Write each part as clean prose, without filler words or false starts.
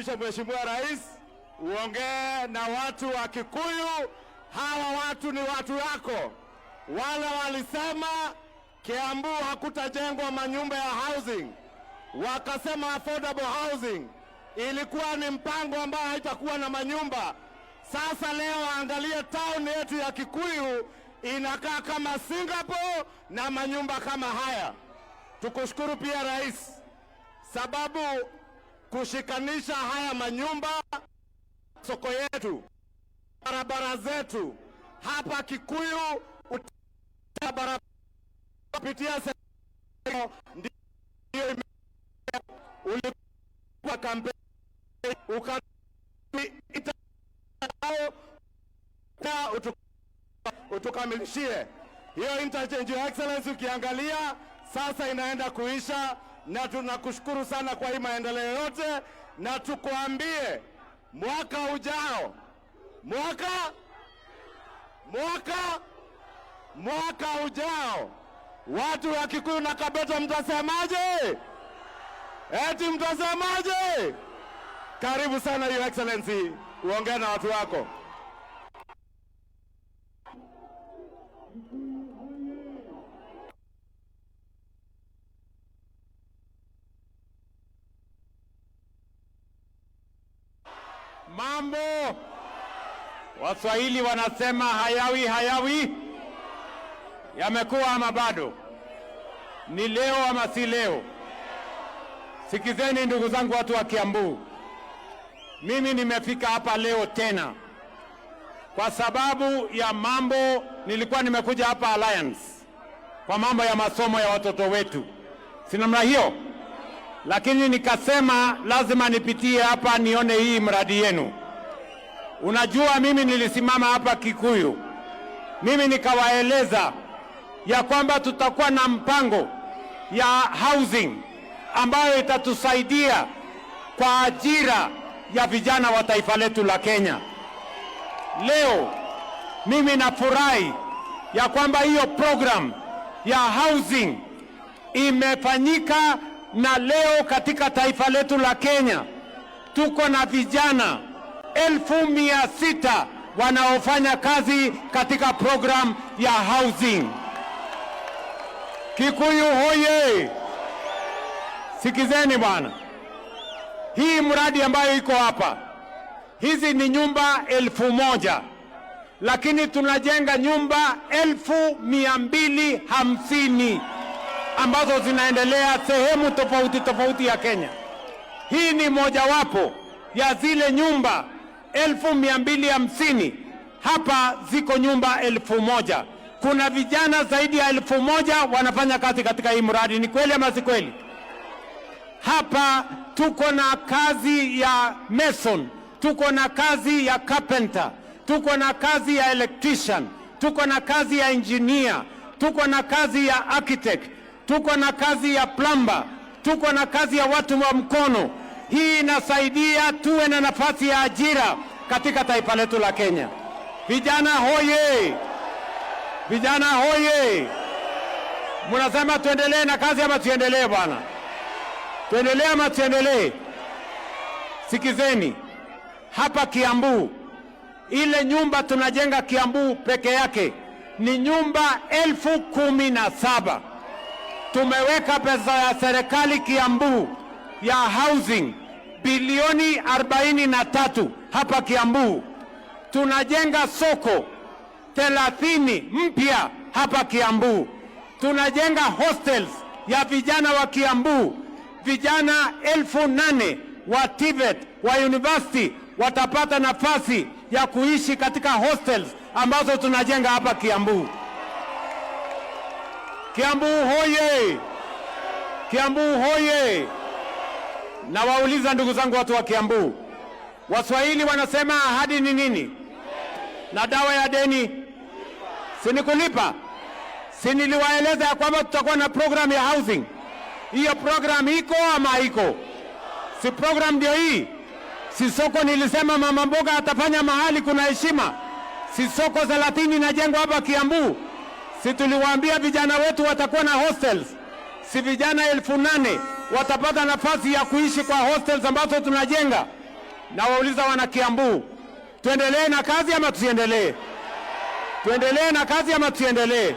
Mheshimiwa Rais, uongee na watu wa Kikuyu. Hawa watu ni watu wako. Wale walisema Kiambu hakutajengwa manyumba ya housing, wakasema affordable housing ilikuwa ni mpango ambao haitakuwa na manyumba. Sasa leo angalia town yetu ya Kikuyu inakaa kama Singapore na manyumba kama haya. Tukushukuru pia Rais, sababu kushikanisha haya manyumba, soko yetu, barabara zetu hapa Kikuyu, barabara kupitia ndio ulikuwa kampeni utukamilishie hiyo interchange. Your Excellency, ukiangalia sasa inaenda kuisha, na tunakushukuru sana kwa hii maendeleo yote, na tukuambie mwaka ujao, mwaka ujao watu wa Kikuyu na Kabete mtasemaje? Eti mtasemaje? Karibu sana Your Excellency, uongee na watu wako. Mambo Waswahili wanasema hayawi yamekuwa ama bado? Ni leo ama si leo? Sikizeni ndugu zangu, watu wa Kiambu, mimi nimefika hapa leo tena kwa sababu ya mambo. Nilikuwa nimekuja hapa Alliance kwa mambo ya masomo ya watoto wetu, si namna hiyo? Lakini nikasema lazima nipitie hapa nione hii mradi yenu. Unajua, mimi nilisimama hapa Kikuyu, mimi nikawaeleza ya kwamba tutakuwa na mpango ya housing ambayo itatusaidia kwa ajira ya vijana wa taifa letu la Kenya. Leo mimi nafurahi ya kwamba hiyo program ya housing imefanyika, na leo katika taifa letu la Kenya tuko na vijana 600,000 wanaofanya kazi katika program ya housing. Kikuyu hoye! Sikizeni bwana, hii mradi ambayo iko hapa, hizi ni nyumba 1,000, lakini tunajenga nyumba 250,000 ambazo zinaendelea sehemu tofauti ya Kenya. Hii ni mojawapo ya zile nyumba 250,000. Hapa ziko nyumba 1,000. Kuna vijana zaidi ya 1,000 wanafanya kazi katika hii mradi. Ni kweli ama si kweli? Hapa tuko na kazi ya mason, tuko na kazi ya carpenter, tuko na kazi ya electrician, tuko na kazi ya engineer, tuko na kazi ya architect, tuko na kazi ya plumber, tuko na kazi ya watu wa mkono. Hii inasaidia tuwe na nafasi ya ajira katika taifa letu la Kenya. Vijana hoye! Vijana hoye! Mnasema tuendelee na kazi ama tuendelee bwana? Tuendelee ama tuendelee? Sikizeni, hapa Kiambu, ile nyumba tunajenga Kiambu peke yake ni nyumba 17,000. Tumeweka pesa ya serikali Kiambu ya housing bilioni 43 hapa Kiambu. Tunajenga soko 30 mpya hapa Kiambu. Tunajenga hostels ya vijana wa Kiambu. Vijana 8,000 wa TVET wa university watapata nafasi ya kuishi katika hostels ambazo tunajenga hapa Kiambu. Kiambu hoye! Kiambu hoye! Na wauliza ndugu zangu, watu wa Kiambu, Waswahili wanasema ahadi ni nini? Na dawa ya deni si ni kulipa? Si niliwaeleza ya kwamba tutakuwa na program ya housing? Hiyo program iko ama haiko? Si program ndio hii? Si soko nilisema mama mboga atafanya mahali kuna heshima? Si soko 30 inajengwa hapa Kiambu? Si tuliwaambia vijana wetu watakuwa na hostels? Si vijana 8,000 watapata nafasi ya kuishi kwa hostels ambazo tunajenga? Na wauliza wana Kiambu, tuendelee na kazi ama tusiendelee? Tuendelee na kazi ama tusiendelee?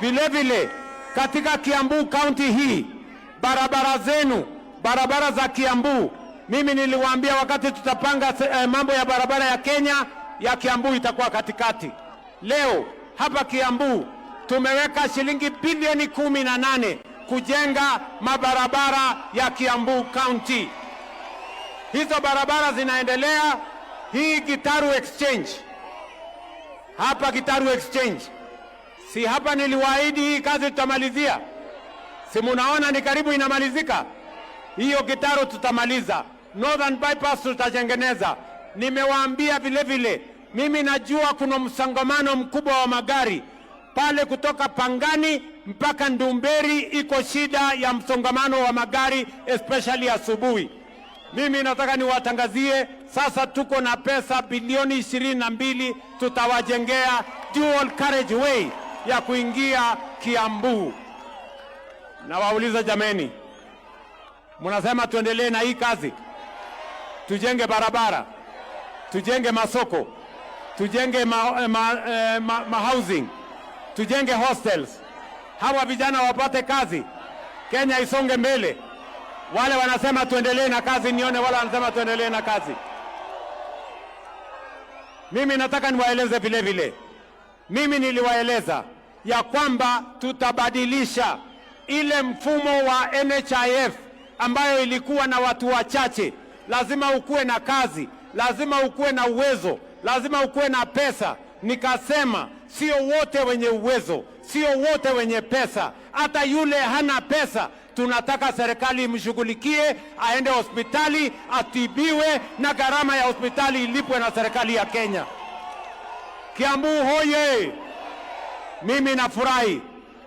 Vile vile katika Kiambu County hii, barabara zenu, barabara za Kiambu, mimi niliwaambia wakati tutapanga mambo ya barabara ya Kenya, ya Kiambu itakuwa katikati. Leo hapa Kiambu tumeweka shilingi bilioni 18 kujenga mabarabara ya Kiambu County. Hizo barabara zinaendelea. Hii Gitaru Exchange, hapa Gitaru Exchange, si hapa niliwaahidi hii kazi tutamalizia? Si munaona ni karibu inamalizika? Hiyo Gitaru tutamaliza. Northern Bypass tutatengeneza. Nimewaambia vile vile, mimi najua kuna msongamano mkubwa wa magari pale kutoka Pangani mpaka Ndumberi, iko shida ya msongamano wa magari especially asubuhi. Mimi nataka niwatangazie sasa tuko na pesa bilioni 22 tutawajengea dual carriageway ya kuingia Kiambu. Na wauliza jameni, mnasema tuendelee na hii kazi? Tujenge barabara, tujenge masoko, tujenge housing, tujenge hostels. Hawa vijana wapate kazi, Kenya isonge mbele. Wale wanasema tuendelee na kazi, nione wale wanasema tuendelee na kazi. Mimi nataka niwaeleze vile vile, mimi niliwaeleza ya kwamba tutabadilisha ile mfumo wa NHIF ambayo ilikuwa na watu wachache. Lazima ukuwe na kazi, lazima ukuwe na uwezo, lazima ukuwe na pesa. Nikasema sio wote wenye uwezo, sio wote wenye pesa. Hata yule hana pesa tunataka serikali imshughulikie, aende hospitali atibiwe na gharama ya hospitali ilipwe na serikali ya Kenya. Kiambu hoye! Mimi nafurahi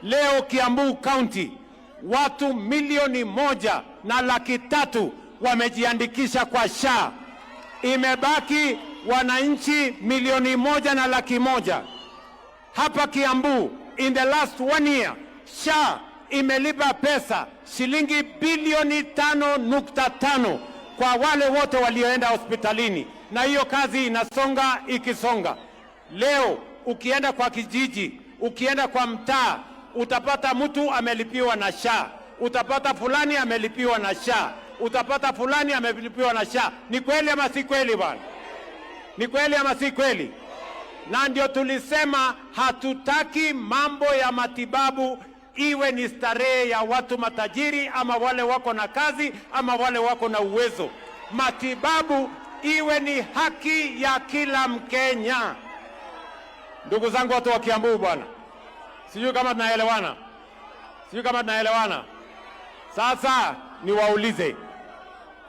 leo Kiambu County watu 1,300,000 wamejiandikisha kwa SHA. Imebaki wananchi 1,100,000. Hapa Kiambu in the last 1 year SHA imelipa pesa shilingi bilioni 5.5 kwa wale wote walioenda hospitalini, na hiyo kazi inasonga ikisonga. Leo ukienda kwa kijiji, ukienda kwa mtaa, utapata mtu amelipiwa na SHA, utapata fulani amelipiwa na SHA, utapata fulani amelipiwa na SHA. Ni kweli ama si kweli bwana? Ni kweli ama si kweli? Na ndio tulisema hatutaki mambo ya matibabu iwe ni starehe ya watu matajiri ama wale wako na kazi ama wale wako na uwezo. Matibabu iwe ni haki ya kila Mkenya. Ndugu zangu watu wa Kiambu bwana, sijui kama tunaelewana, sijui kama tunaelewana. Sasa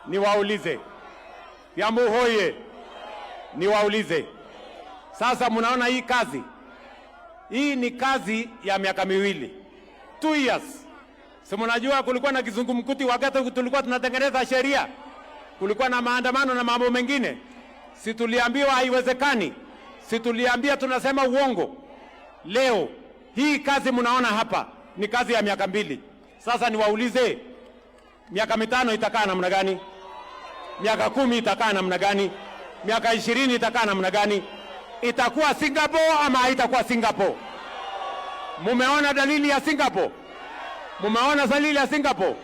niwaulize Kiambu hoye, niwaulize sasa, mnaona hii kazi, hii ni kazi ya miaka miwili, 2 years. Si mnajua kulikuwa na kizungumkuti wakati tulikuwa tunatengeneza sheria, kulikuwa na maandamano na mambo mengine. Si tuliambiwa haiwezekani? Si tuliambia tunasema uongo? Leo hii kazi mnaona hapa ni kazi ya miaka 2. Sasa niwaulize, miaka 5 itakaa namna gani? Miaka 10 itakaa namna gani? Miaka 20 itakaa namna gani? Itakuwa Singapore ama haitakuwa Singapore? Mumeona dalili ya Singapore? Mumeona dalili ya Singapore?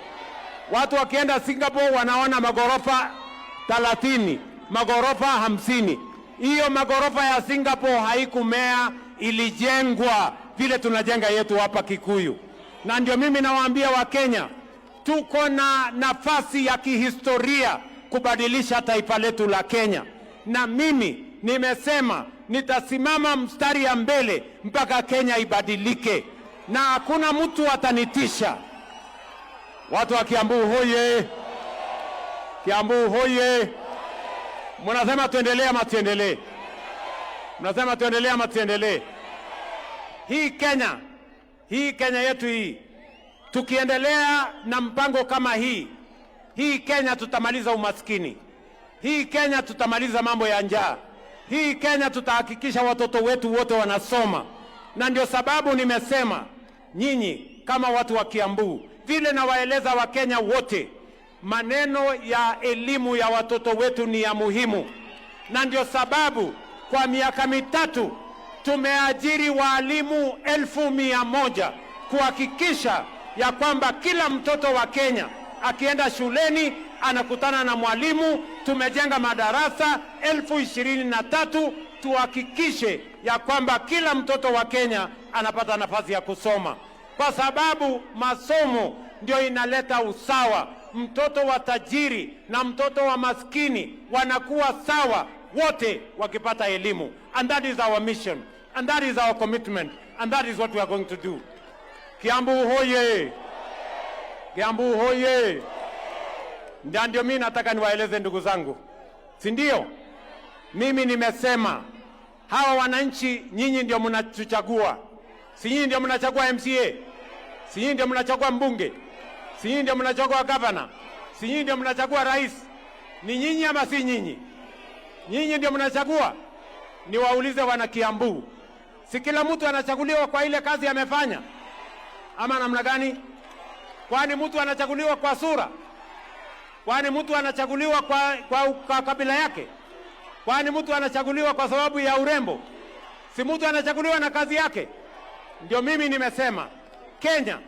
Watu wakienda Singapore wanaona magorofa 30, magorofa 50. Hiyo magorofa ya Singapore haikumea, ilijengwa vile tunajenga yetu hapa Kikuyu. Na ndio mimi nawaambia Wakenya, tuko na nafasi ya kihistoria kubadilisha taifa letu la Kenya. Na mimi nimesema nitasimama mstari ya mbele mpaka Kenya ibadilike, na hakuna mtu atanitisha. Watu wa Kiambu hoye! Kiambu hoye! Mnasema tuendelee ama tuendelee? Mnasema tuendelee ama tuendelee? Hii Kenya yetu hii, tukiendelea na mpango kama hii Kenya tutamaliza umaskini. Hii Kenya tutamaliza mambo ya njaa. Hii Kenya tutahakikisha watoto wetu wote wanasoma. Na ndio sababu nimesema nyinyi kama watu wa Kiambu, vile nawaeleza Wakenya wote, maneno ya elimu ya watoto wetu ni ya muhimu, na ndio sababu kwa miaka mitatu tumeajiri walimu 1,100 kuhakikisha ya kwamba kila mtoto wa Kenya akienda shuleni anakutana na mwalimu. Tumejenga madarasa 23,000 tuhakikishe ya kwamba kila mtoto wa Kenya anapata nafasi ya kusoma, kwa sababu masomo ndio inaleta usawa. Mtoto wa tajiri na mtoto wa maskini wanakuwa sawa wote wakipata elimu, and that is our mission, and that is our commitment, and that is what we are going to do. Kiambu hoye! Kiambu hoye! Ndio mimi nataka niwaeleze ndugu zangu, si ndio? Mimi nimesema hawa wananchi, nyinyi ndio mnatuchagua, si nyinyi ndio mnachagua MCA, si nyinyi ndio mnachagua mbunge, si nyinyi ndio mnachagua gavana, si nyinyi ndio mnachagua rais? Ni nyinyi ama si nyinyi? Nyinyi ndio mnachagua. Niwaulize wana Kiambu, si kila mtu anachaguliwa kwa ile kazi amefanya ama namna gani? Kwani mtu anachaguliwa kwa sura? Kwani mtu anachaguliwa kwa kabila yake? Kwani mtu anachaguliwa kwa sababu ya urembo? Si mtu anachaguliwa na kazi yake? Ndio mimi nimesema Kenya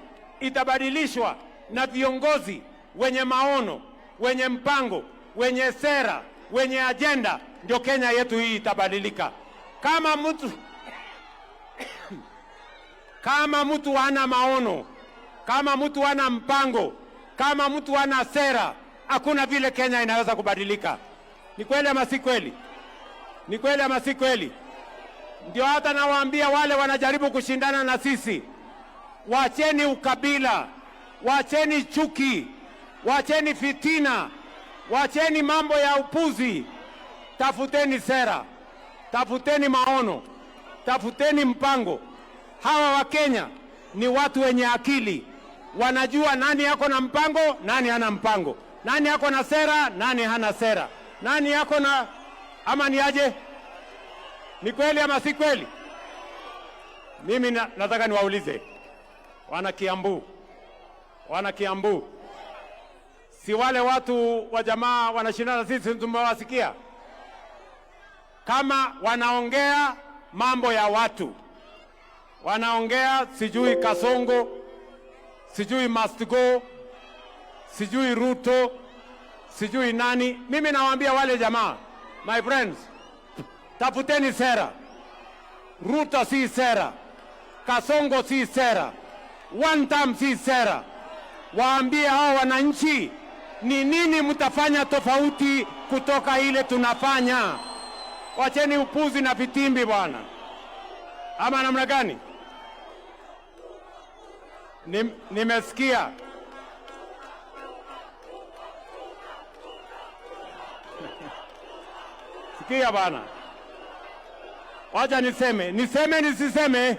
itabadilishwa na viongozi wenye maono, wenye mpango, wenye sera, wenye ajenda. Ndio Kenya yetu hii itabadilika. Kama mtu hana maono, kama mtu hana mpango, kama mtu hana sera, hakuna vile Kenya inaweza kubadilika. Ni kweli ama si kweli? Ni kweli ama si kweli? Ndio hata nawaambia wale wanajaribu kushindana na sisi, wacheni ukabila, wacheni chuki, wacheni fitina, wacheni mambo ya upuzi. Tafuteni sera, tafuteni maono, tafuteni mpango. Hawa wa Kenya ni watu wenye akili, wanajua nani yako na mpango, nani hana mpango, nani yako na sera, nani hana sera, nani yako na ama ni aje? Ni kweli ama si kweli? Mimi nataka niwaulize wana Kiambu, wana Kiambu, si wale watu wa jamaa wanashindana sisi tumewasikia kama wanaongea mambo ya watu, wanaongea sijui Kasongo, sijui Must Go, sijui Ruto, sijui nani. Mimi nawaambia wale jamaa, my friends, tafuteni sera. Ruto si sera, Kasongo si sera, one term si sera. Waambie hao wananchi ni nini mtafanya tofauti kutoka ile tunafanya. Wacheni upuzi na vitimbi bwana, ama namna gani? Nimesikia sikia bana, wacha niseme nisiseme?